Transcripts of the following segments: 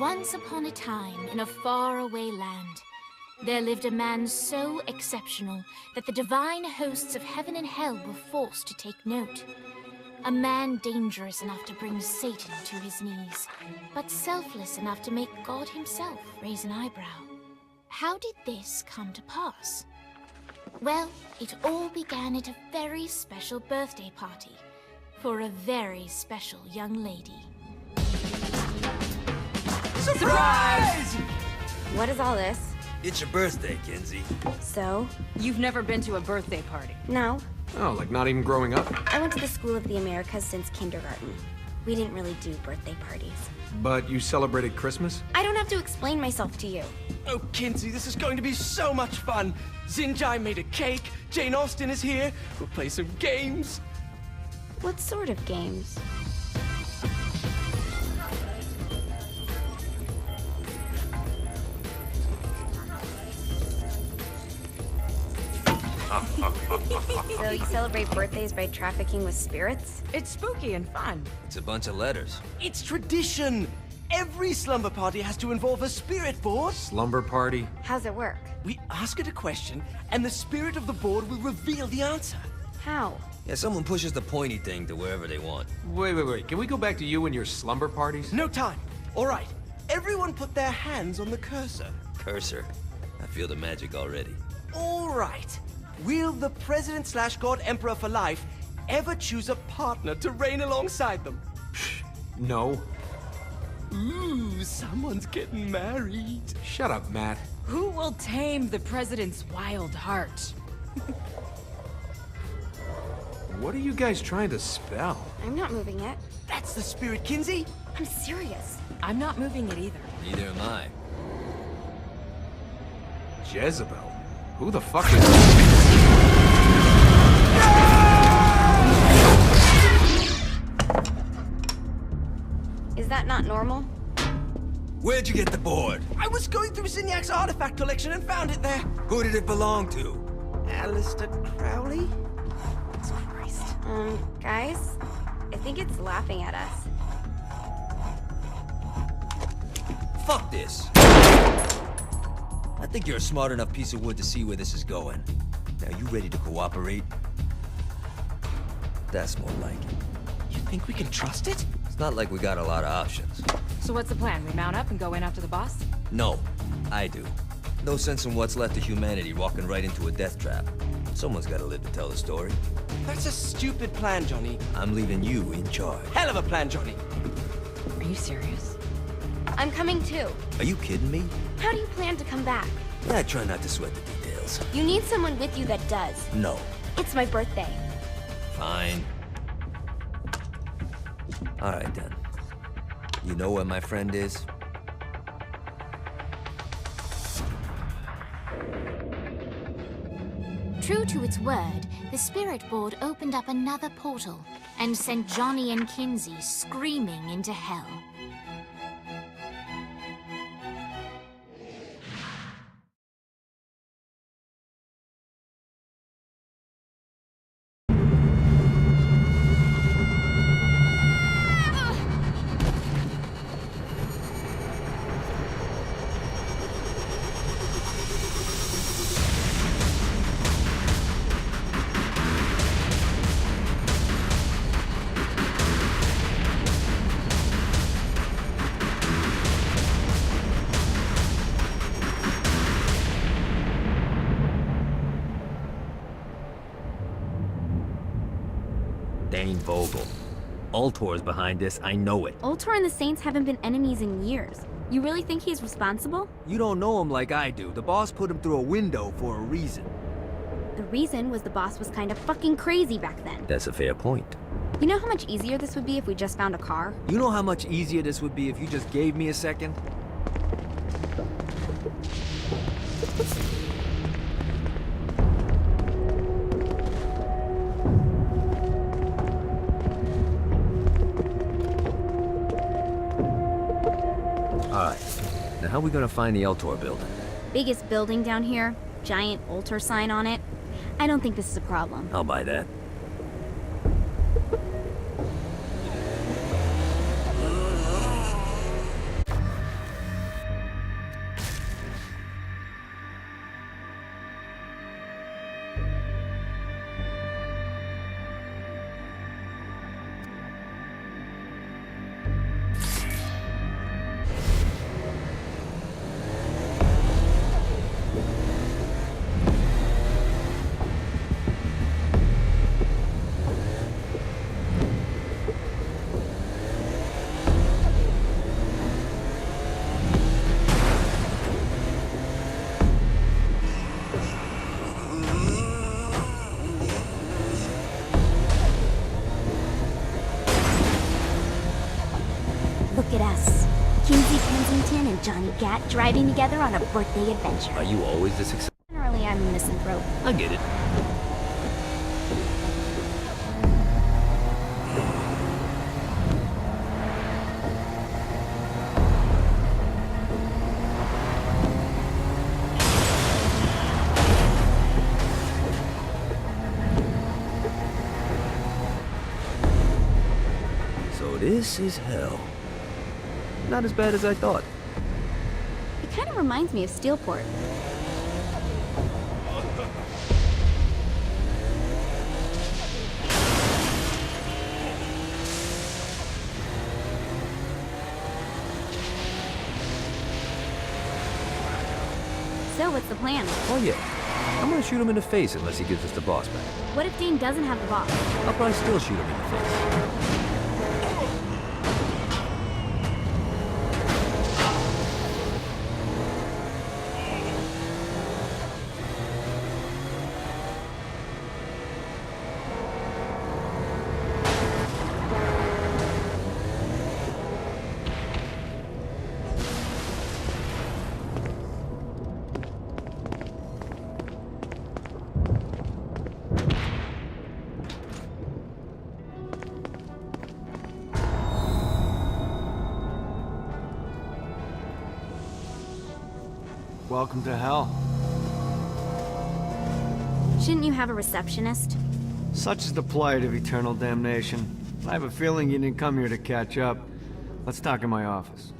Once upon a time, in a faraway land, there lived a man so exceptional that the divine hosts of heaven and hell were forced to take note. A man dangerous enough to bring Satan to his knees, but selfless enough to make God himself raise an eyebrow. How did this come to pass? Well, it all began at a very special birthday party for a very special young lady. Surprise! What is all this? It's your birthday, Kinsey. So? You've never been to a birthday party? No. Oh, like not even growing up? I went to the School of the Americas since kindergarten. We didn't really do birthday parties. But you celebrated Christmas? I don't have to explain myself to you. Oh, Kinsey, this is going to be so much fun. Xinjai made a cake, Jane Austen is here, we'll play some games. What sort of games? So you celebrate birthdays by trafficking with spirits? It's spooky and fun. It's a bunch of letters. It's tradition. Every slumber party has to involve a spirit board. Slumber party? How's it work? We ask it a question, and the spirit of the board will reveal the answer. How? Yeah, someone pushes the pointy thing to wherever they want. Wait. Can we go back to you and your slumber parties? No time. All right. Everyone put their hands on the cursor. Cursor. I feel the magic already. All right. Will the President/God Emperor for life ever choose a partner to reign alongside them? No. Ooh, someone's getting married. Shut up, Matt. Who will tame the president's wild heart? What are you guys trying to spell? I'm not moving it. That's the spirit, Kinsey. I'm serious. I'm not moving it either. Neither am I. Jezebel? Who the fuck is... Is that not normal? Where'd you get the board? I was going through Signac's artifact collection and found it there. Who did it belong to? Alistair Crowley? Christ. Guys? I think it's laughing at us. Fuck this. I think you're a smart enough piece of wood to see where this is going. Now, you ready to cooperate? That's more like it. You think we can trust it? It's not like we got a lot of options. So what's the plan? We mount up and go in after the boss? No, I do. No sense in what's left of humanity walking right into a death trap. Someone's gotta live to tell the story. That's a stupid plan, Johnny. I'm leaving you in charge. Hell of a plan, Johnny. Are you serious? I'm coming too. Are you kidding me? How do you plan to come back? I try not to sweat the details. You need someone with you that does. No. It's my birthday. Fine. Alright then. You know where my friend is? True to its word, the spirit board opened up another portal and sent Johnny and Kinsey screaming into hell. Dane Vogel. Ultor's behind this, I know it. Ultor and the Saints haven't been enemies in years. You really think he's responsible? You don't know him like I do. The boss put him through a window for a reason. The reason was the boss was kind of fucking crazy back then. That's a fair point. You know how much easier this would be if we just found a car? You know how much easier this would be if you just gave me a second? Alright, now how are we gonna find the Eltor building? Biggest building down here, giant Ultor sign on it. I don't think this is a problem. I'll buy that. Johnny Gat driving together on a birthday adventure. Are you always this excited? Generally, I'm a misanthrope. I get it. So this is hell. Not as bad as I thought. It kind of reminds me of Steelport. So, what's the plan? Oh yeah. I'm gonna shoot him in the face unless he gives us the boss back. What if Dane doesn't have the boss? I'll probably still shoot him in the face. Welcome to hell. Shouldn't you have a receptionist? Such is the plight of eternal damnation. I have a feeling you didn't come here to catch up. Let's talk in my office.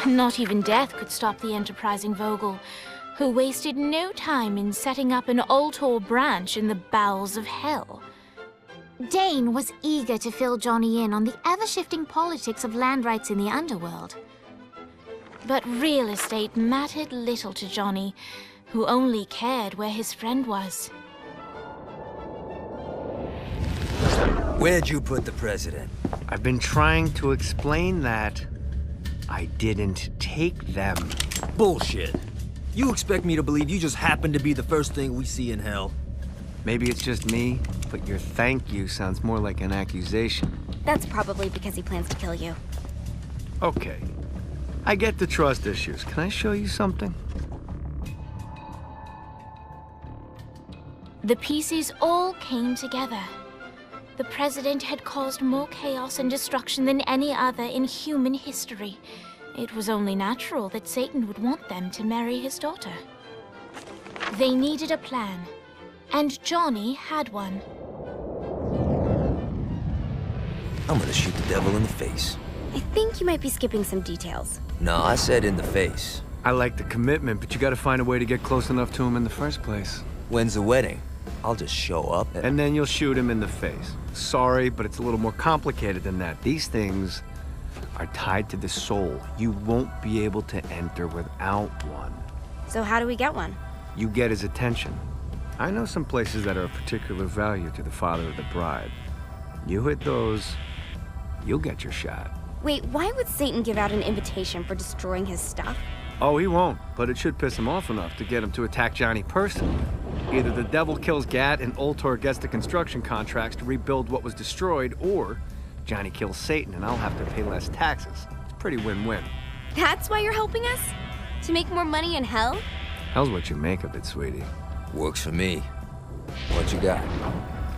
Not even death could stop the enterprising Vogel, who wasted no time in setting up an Ultor branch in the bowels of hell. Dane was eager to fill Johnny in on the ever-shifting politics of land rights in the underworld. But real estate mattered little to Johnny, who only cared where his friend was. Where'd you put the president? I've been trying to explain that. I didn't take them. Bullshit. You expect me to believe you just happened to be the first thing we see in hell? Maybe it's just me, but your thank you sounds more like an accusation. That's probably because he plans to kill you. Okay. I get the trust issues. Can I show you something? The pieces all came together. The president had caused more chaos and destruction than any other in human history. It was only natural that Satan would want them to marry his daughter. They needed a plan. And Johnny had one. I'm gonna shoot the devil in the face. I think you might be skipping some details. No, I said in the face. I like the commitment, but you gotta find a way to get close enough to him in the first place. When's the wedding? I'll just show up And then you'll shoot him in the face. Sorry, but it's a little more complicated than that. These things are tied to the soul. You won't be able to enter without one. So how do we get one? You get his attention. I know some places that are of particular value to the father of the bride. You hit those, you'll get your shot. Wait, why would Satan give out an invitation for destroying his stuff? Oh, he won't, but it should piss him off enough to get him to attack Johnny personally. Either the devil kills Gat and Ultor gets the construction contracts to rebuild what was destroyed, or Johnny kills Satan and I'll have to pay less taxes. It's pretty win-win. That's why you're helping us? To make more money in hell? Hell's what you make of it, sweetie. Works for me. What you got?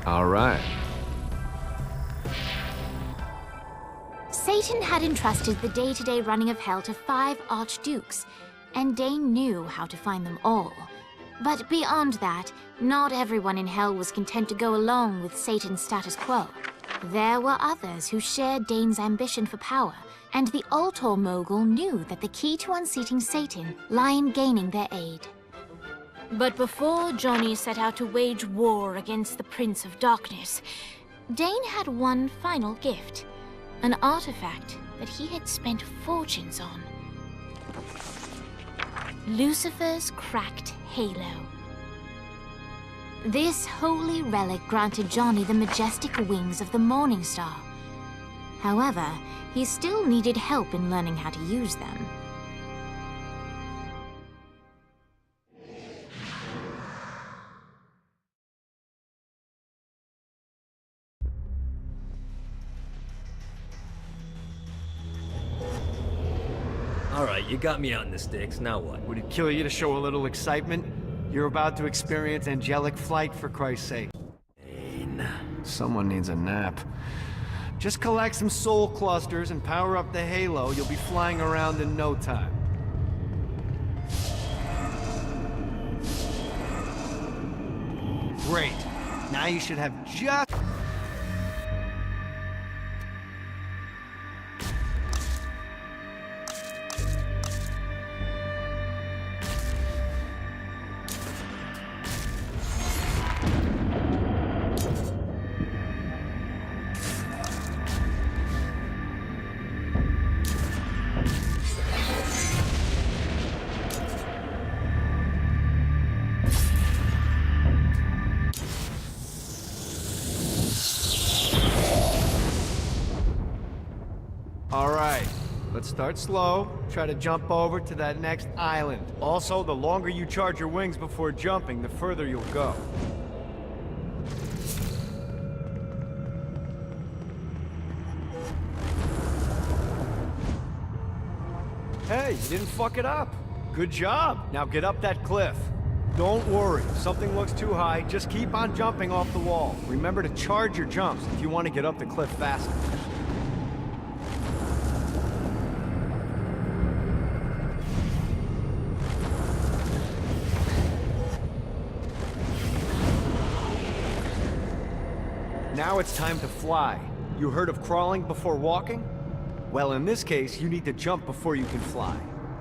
All right. Satan had entrusted the day-to-day running of hell to 5 archdukes, and Dane knew how to find them all. But beyond that, not everyone in hell was content to go along with Satan's status quo. There were others who shared Dane's ambition for power, and the Ultor mogul knew that the key to unseating Satan lay in gaining their aid. But before Johnny set out to wage war against the Prince of Darkness, Dane had one final gift, an artifact that he had spent fortunes on. Lucifer's cracked halo. This holy relic granted Johnny the majestic wings of the Morning Star. However, he still needed help in learning how to use them. Alright, you got me out in the sticks, now what? Would it kill you to show a little excitement? You're about to experience angelic flight, for Christ's sake. Someone needs a nap. Just collect some soul clusters and power up the halo. You'll be flying around in no time. Great. Now you should have just... Alright, let's start slow. Try to jump over to that next island. Also, the longer you charge your wings before jumping, the further you'll go. Hey, you didn't fuck it up. Good job. Now get up that cliff. Don't worry, if something looks too high, just keep on jumping off the wall. Remember to charge your jumps if you want to get up the cliff faster. Now it's time to fly. You heard of crawling before walking? Well, in this case, you need to jump before you can fly.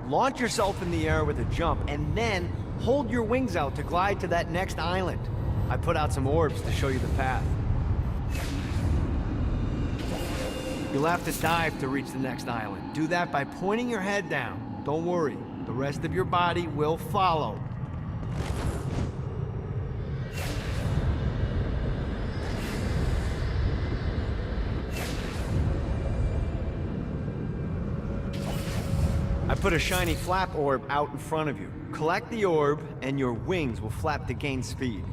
Launch yourself in the air with a jump, and then hold your wings out to glide to that next island. I put out some orbs to show you the path. You'll have to dive to reach the next island. Do that by pointing your head down. Don't worry, the rest of your body will follow. I put a shiny flap orb out in front of you. Collect the orb, and your wings will flap to gain speed.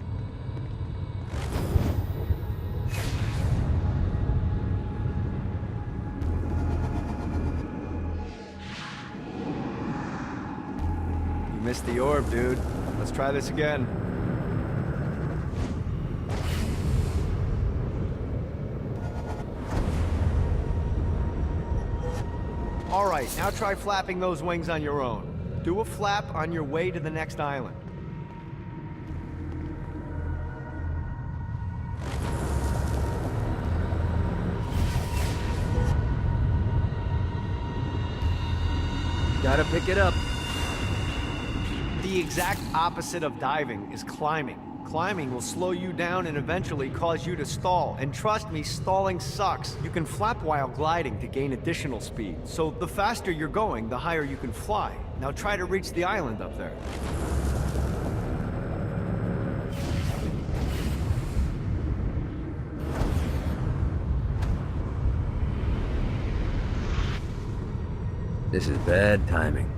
You missed the orb, dude. Let's try this again. All right, now try flapping those wings on your own. Do a flap on your way to the next island. Gotta pick it up. The exact opposite of diving is climbing. Climbing will slow you down and eventually cause you to stall. And trust me, stalling sucks. You can flap while gliding to gain additional speed. So the faster you're going, the higher you can fly. Now try to reach the island up there. This is bad timing.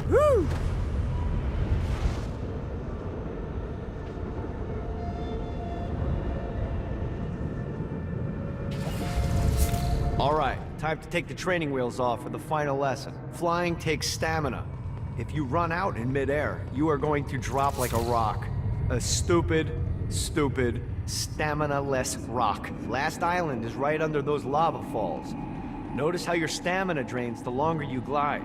Woo! All right, time to take the training wheels off for the final lesson. Flying takes stamina. If you run out in midair, you are going to drop like a rock. A stupid, stamina-less rock. Last island is right under those lava falls. Notice how your stamina drains the longer you glide.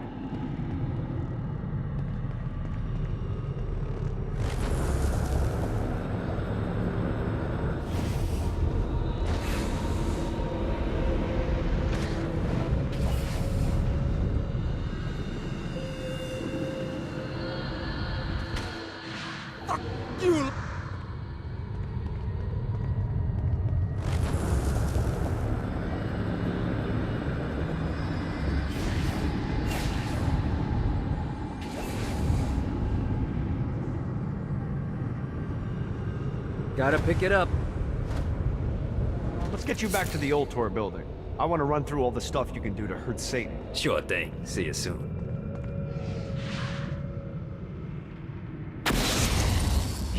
Gotta pick it up. Let's get you back to the Ultor building. I want to run through all the stuff you can do to hurt Satan. Sure thing. See you soon.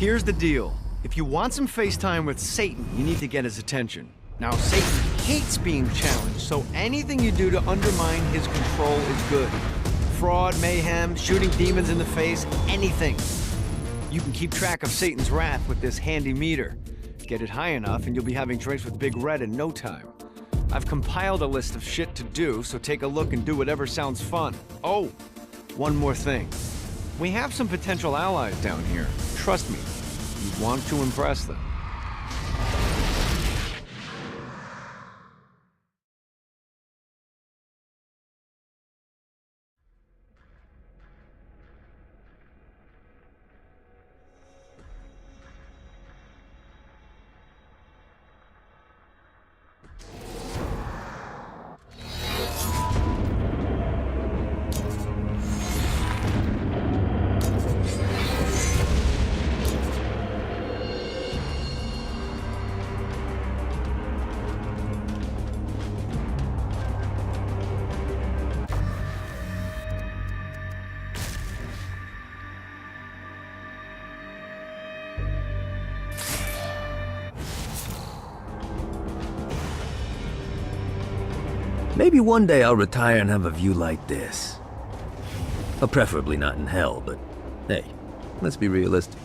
Here's the deal. If you want some FaceTime with Satan, you need to get his attention. Now, Satan hates being challenged, so anything you do to undermine his control is good. Fraud, mayhem, shooting demons in the face, anything. You can keep track of Satan's wrath with this handy meter. Get it high enough and you'll be having drinks with Big Red in no time. I've compiled a list of shit to do, so take a look and do whatever sounds fun. Oh, one more thing. We have some potential allies down here. Trust me, you want to impress them. Maybe one day I'll retire and have a view like this. Preferably not in hell, but hey, let's be realistic.